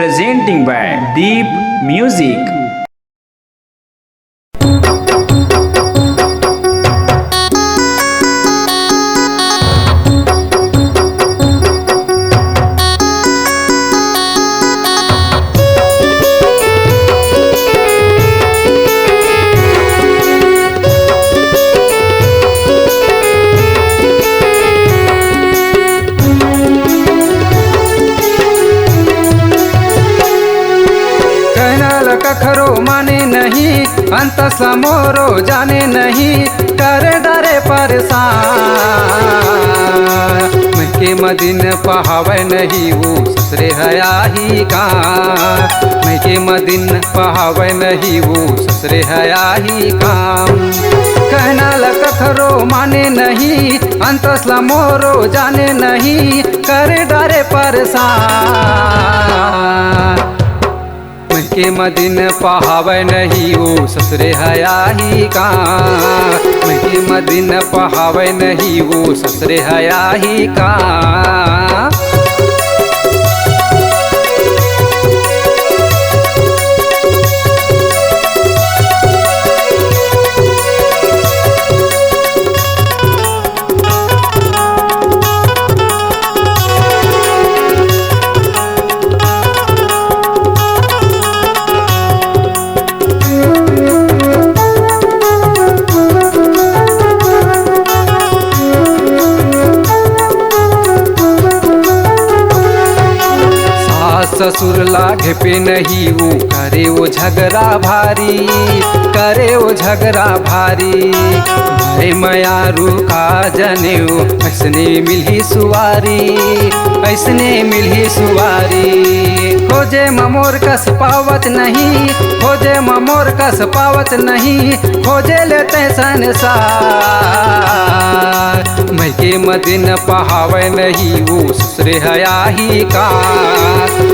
presenting by Deep Music. कखरो माने नहीं अंत समोरो जाने नहीं करे डरे परेशान के मदिन पहावे नहीं वो ससुरे हयाही का मैं के मदिन पहावे नहीं वो ससुरे हयाही काम कहना लकथरो माने नहीं अंत समोरो जाने नहीं करे डरे परेशान के मदिन पहावे नहीं वो ससुरे हयाही का मैं के मदिन पहावे नहीं वो ससुरे हयाही का। ससुर लागे पे नहीं वो करे वो झगड़ा भारी करे वो झगड़ा भारी मैं मयारू का जने ऐसने मिली सुवारी ऐसने मिली सुवारी खोजे ममोर कस पावत नहीं खोजे ममोर कस पावत नहीं खोजे लेते संसार मैं के मदिन पहावे नहीं वो ससुरे हयाही का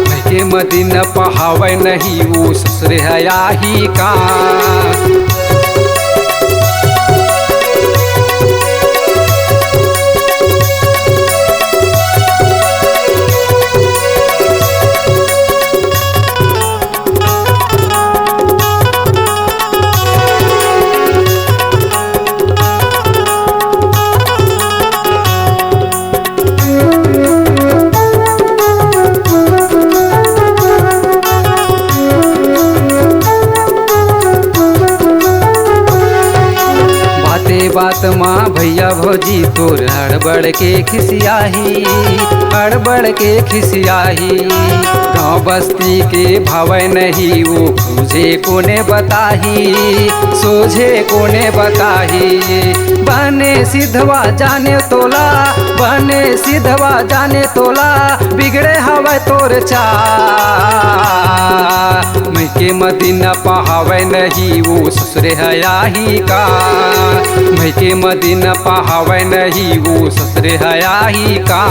मैं के मदिन पहावे नहीं वो ससुरे हयाही का। बात माँ भैया भौजी तोर हड़बड़ के खिसियाही हड़बड़ के खिसियाही गाँव बस्ती के भावे नहीं वो तुझे कोने बताही सोझे कोने बताही बने सिद्धवा जाने तोला बने सिद्धवा जाने तोला बिगड़े हवा तोर चा मैं के मदिन पहावे नहीं वो ससुरे हयाही का मैं के मदिन पहावे नहीं वो ससुरे हयाही का।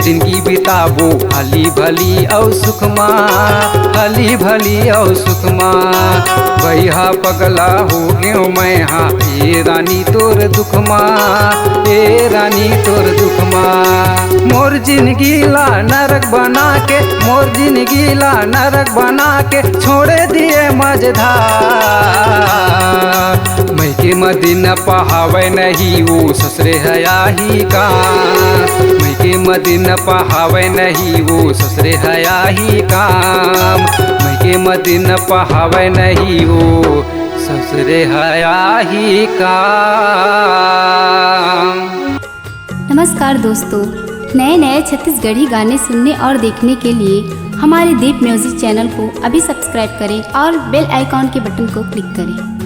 जिंदगी बिताबो हली भली और सुखमा हली भली और सुखमा भैया पगला हो गयो मैं हाँ ए रानी तोर दुखमा ए रानी तोर दुखमा मोर जिंदगी ला नरक बना के मोर जिंदगी ला नरक बना के छोड़े दिए मझधार मैं के मदिन पहावे नहीं वो ससुरे हयाही का मैं के मदिन पहावे नहीं वो ससुरे हयाही काम मैं के मदिन पहावे नहीं वो ससुरे हयाही काम। नमस्कार दोस्तों, नए नए छत्तीसगढ़ी गाने सुनने और देखने के लिए हमारे दीप म्यूजिक चैनल को अभी सब्सक्राइब करें और बेल आइकॉन के बटन को क्लिक करें।